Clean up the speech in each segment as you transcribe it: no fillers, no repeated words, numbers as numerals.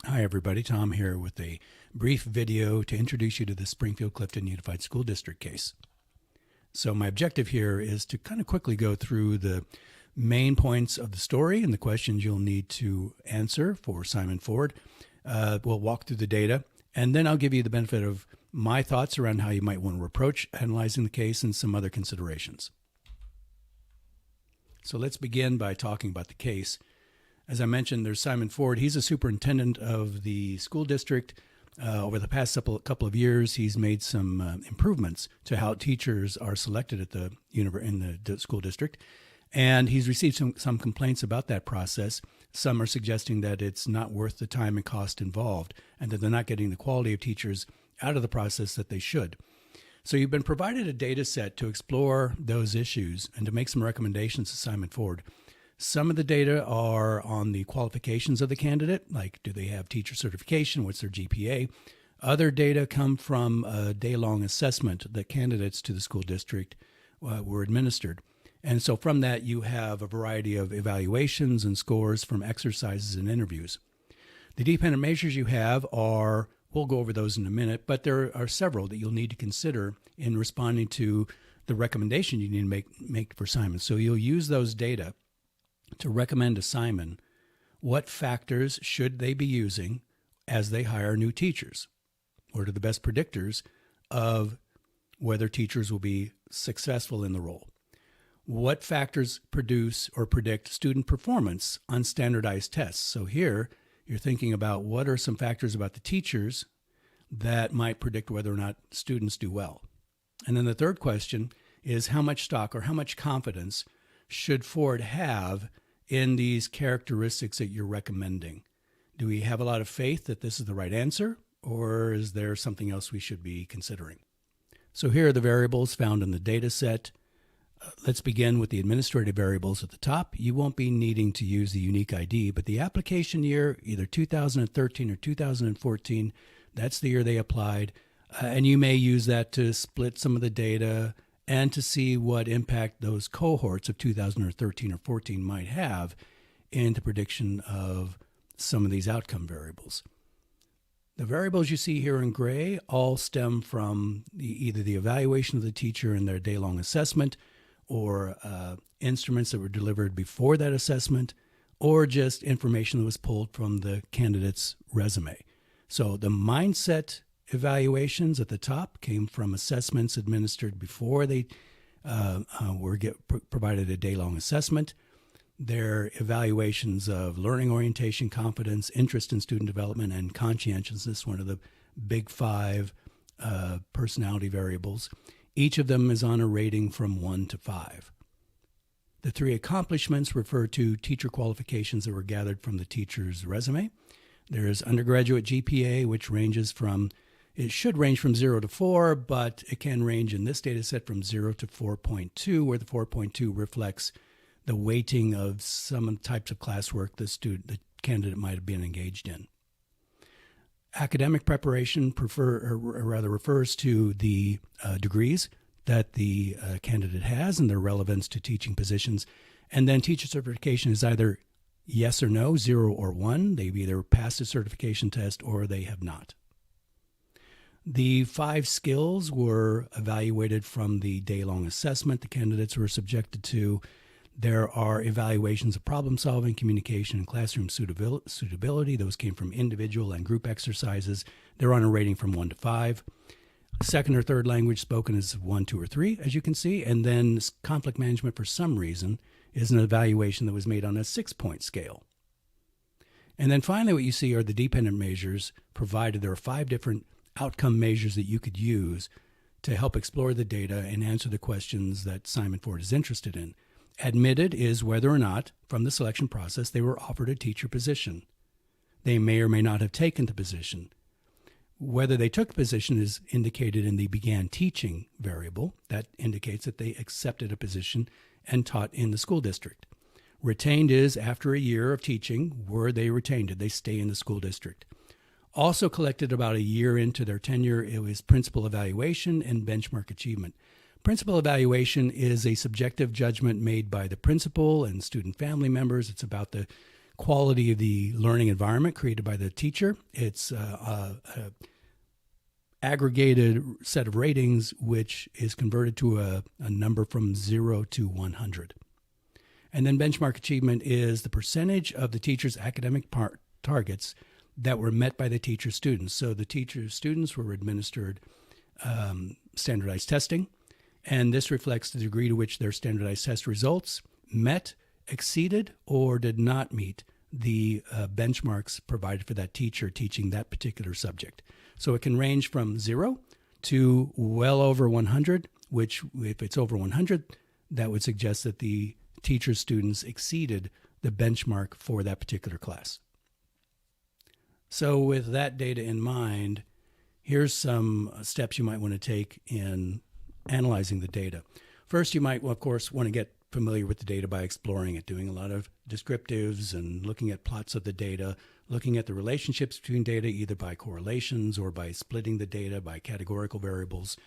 Hi everybody, Tom here with a brief video to introduce you to the Springfield-Clifton Unified School District case. So my objective here is to kind of quickly go through the main points of the story and the questions you'll need to answer for Simon Ford. We'll walk through the data, and then I'll give you the benefit of my thoughts around how you might want to approach analyzing the case and some other considerations. So let's begin by talking about the case. As I mentioned, there's Simon Ford. He's a superintendent of the school district. Over the past couple of years, he's made some improvements to how teachers are selected at in the school district. And he's received some complaints about that process. Some are suggesting that it's not worth the time and cost involved, and that they're not getting the quality of teachers out of the process that they should. So you've been provided a data set to explore those issues and to make some recommendations to Simon Ford. Some of the data are on the qualifications of the candidate, like do they have teacher certification, what's their GPA. Other data come from a day-long assessment that candidates to the school district were administered. And so from that, you have a variety of evaluations and scores from exercises and interviews. The dependent measures you have are, we'll go over those in a minute, but there are several that you'll need to consider in responding to the recommendation you need to make for Simon. So you'll use those data to recommend to Simon what factors should they be using as they hire new teachers. What are the best predictors of whether teachers will be successful in the role? What factors produce or predict student performance on standardized tests? So here you're thinking about what are some factors about the teachers that might predict whether or not students do well. And then the third question is how much stock or how much confidence should Ford have in these characteristics that you're recommending? Do we have a lot of faith that this is the right answer, or is there something else we should be considering? So here are the variables found in the data set. Let's begin with the administrative variables at the top. You won't be needing to use the unique ID, but the application year, either 2013 or 2014, that's the year they applied, and you may use that to split some of the data and to see what impact those cohorts of 2013 or 14 might have in the prediction of some of these outcome variables. The variables you see here in gray all stem from either the evaluation of the teacher in their day-long assessment, or instruments that were delivered before that assessment, or just information that was pulled from the candidate's resume. So the mindset evaluations at the top came from assessments administered before they provided a day-long assessment. Their evaluations of learning orientation, confidence, interest in student development, and conscientiousness, one of the big five personality variables. Each of them is on a rating from 1 to 5. The three accomplishments refer to teacher qualifications that were gathered from the teacher's resume. There is undergraduate GPA, which it should range from 0 to 4, but it can range in this data set from 0 to 4.2, where the 4.2 reflects the weighting of some types of classwork the candidate might have been engaged in. Academic preparation refers to the degrees that the candidate has and their relevance to teaching positions. And then teacher certification is either yes or no, 0 or 1. They've either passed a certification test or they have not. The 5 skills were evaluated from the day-long assessment the candidates were subjected to. There are evaluations of problem solving, communication, and classroom suitability. Those came from individual and group exercises. They're on a rating from 1 to 5. Second or third language spoken is 1, 2, or 3, as you can see. And then conflict management, for some reason, is an evaluation that was made on a 6-point scale. And then finally, what you see are the dependent measures provided. There are 5 different outcome measures that you could use to help explore the data and answer the questions that Simon Ford is interested in. Admitted is whether or not, from the selection process, they were offered a teacher position. They may or may not have taken the position. Whether they took the position is indicated in the began teaching variable. That indicates that they accepted a position and taught in the school district. Retained is after a year of teaching, were they retained? Did they stay in the school district? Also collected about a year into their tenure, it was principal evaluation and benchmark achievement. Principal evaluation is a subjective judgment made by the principal and student family members. It's about the quality of the learning environment created by the teacher. It's a aggregated set of ratings, which is converted to a number from 0 to 100. And then benchmark achievement is the percentage of the teacher's academic targets that were met by the teacher's students. So the teacher's students were administered standardized testing, and this reflects the degree to which their standardized test results met, exceeded, or did not meet the benchmarks provided for that teacher teaching that particular subject. So it can range from 0 to well over 100, which if it's over 100, that would suggest that the teacher's students exceeded the benchmark for that particular class. So with that data in mind, here's some steps you might want to take in analyzing the data. First, you might, of course, want to get familiar with the data by exploring it, doing a lot of descriptives and looking at plots of the data, looking at the relationships between data either by correlations or by splitting the data by categorical variables,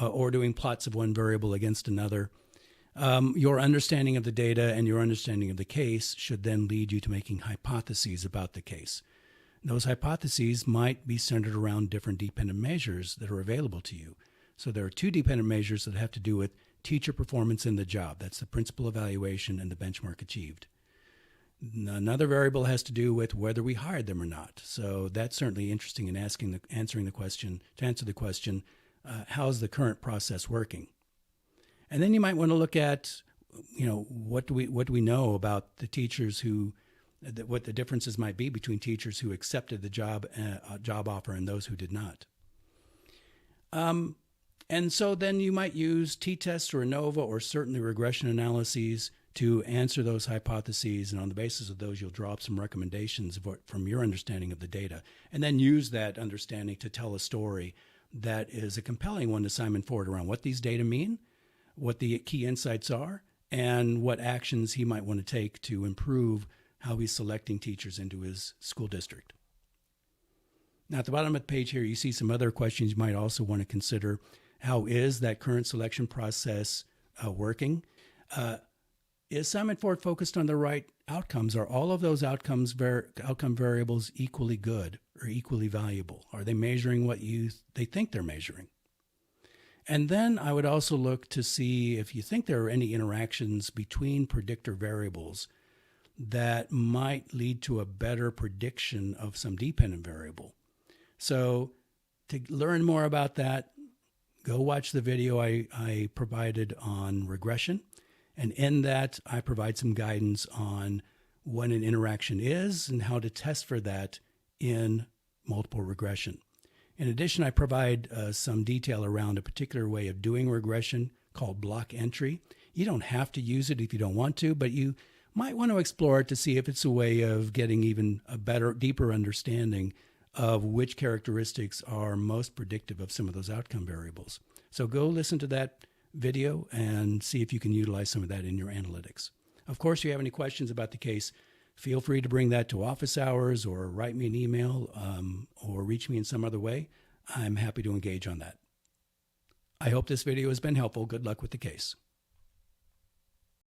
or doing plots of one variable against another. Your understanding of the data and your understanding of the case should then lead you to making hypotheses about the case. Those hypotheses might be centered around different dependent measures that are available to you. So there are two dependent measures that have to do with teacher performance in the job. That's the principal evaluation and the benchmark achieved. Another variable has to do with whether we hired them or not. So that's certainly interesting in answering the question, to answer the question, how's the current process working? And then you might want to look at, what do we know about the teachers what the differences might be between teachers who accepted the job offer and those who did not. And so then you might use t-tests or ANOVA or certainly regression analyses to answer those hypotheses. And on the basis of those, you'll draw up some recommendations from your understanding of the data, and then use that understanding to tell a story that is a compelling one to Simon Ford around what these data mean, what the key insights are, and what actions he might want to take to improve how he's selecting teachers into his school district. Now, at the bottom of the page here, you see some other questions you might also want to consider. How is that current selection process working? Is Simon Ford focused on the right outcomes? Are all of those outcome variables equally good or equally valuable? Are they measuring what they think they're measuring? And then I would also look to see if you think there are any interactions between predictor variables that might lead to a better prediction of some dependent variable. So to learn more about that, go watch the video I provided on regression. And in that, I provide some guidance on what an interaction is and how to test for that in multiple regression. In addition, I provide some detail around a particular way of doing regression called block entry. You don't have to use it if you don't want to, but you might want to explore it to see if it's a way of getting even a better, deeper understanding of which characteristics are most predictive of some of those outcome variables. So go listen to that video and see if you can utilize some of that in your analytics. Of course, if you have any questions about the case, feel free to bring that to office hours or write me an email or reach me in some other way. I'm happy to engage on that. I hope this video has been helpful. Good luck with the case.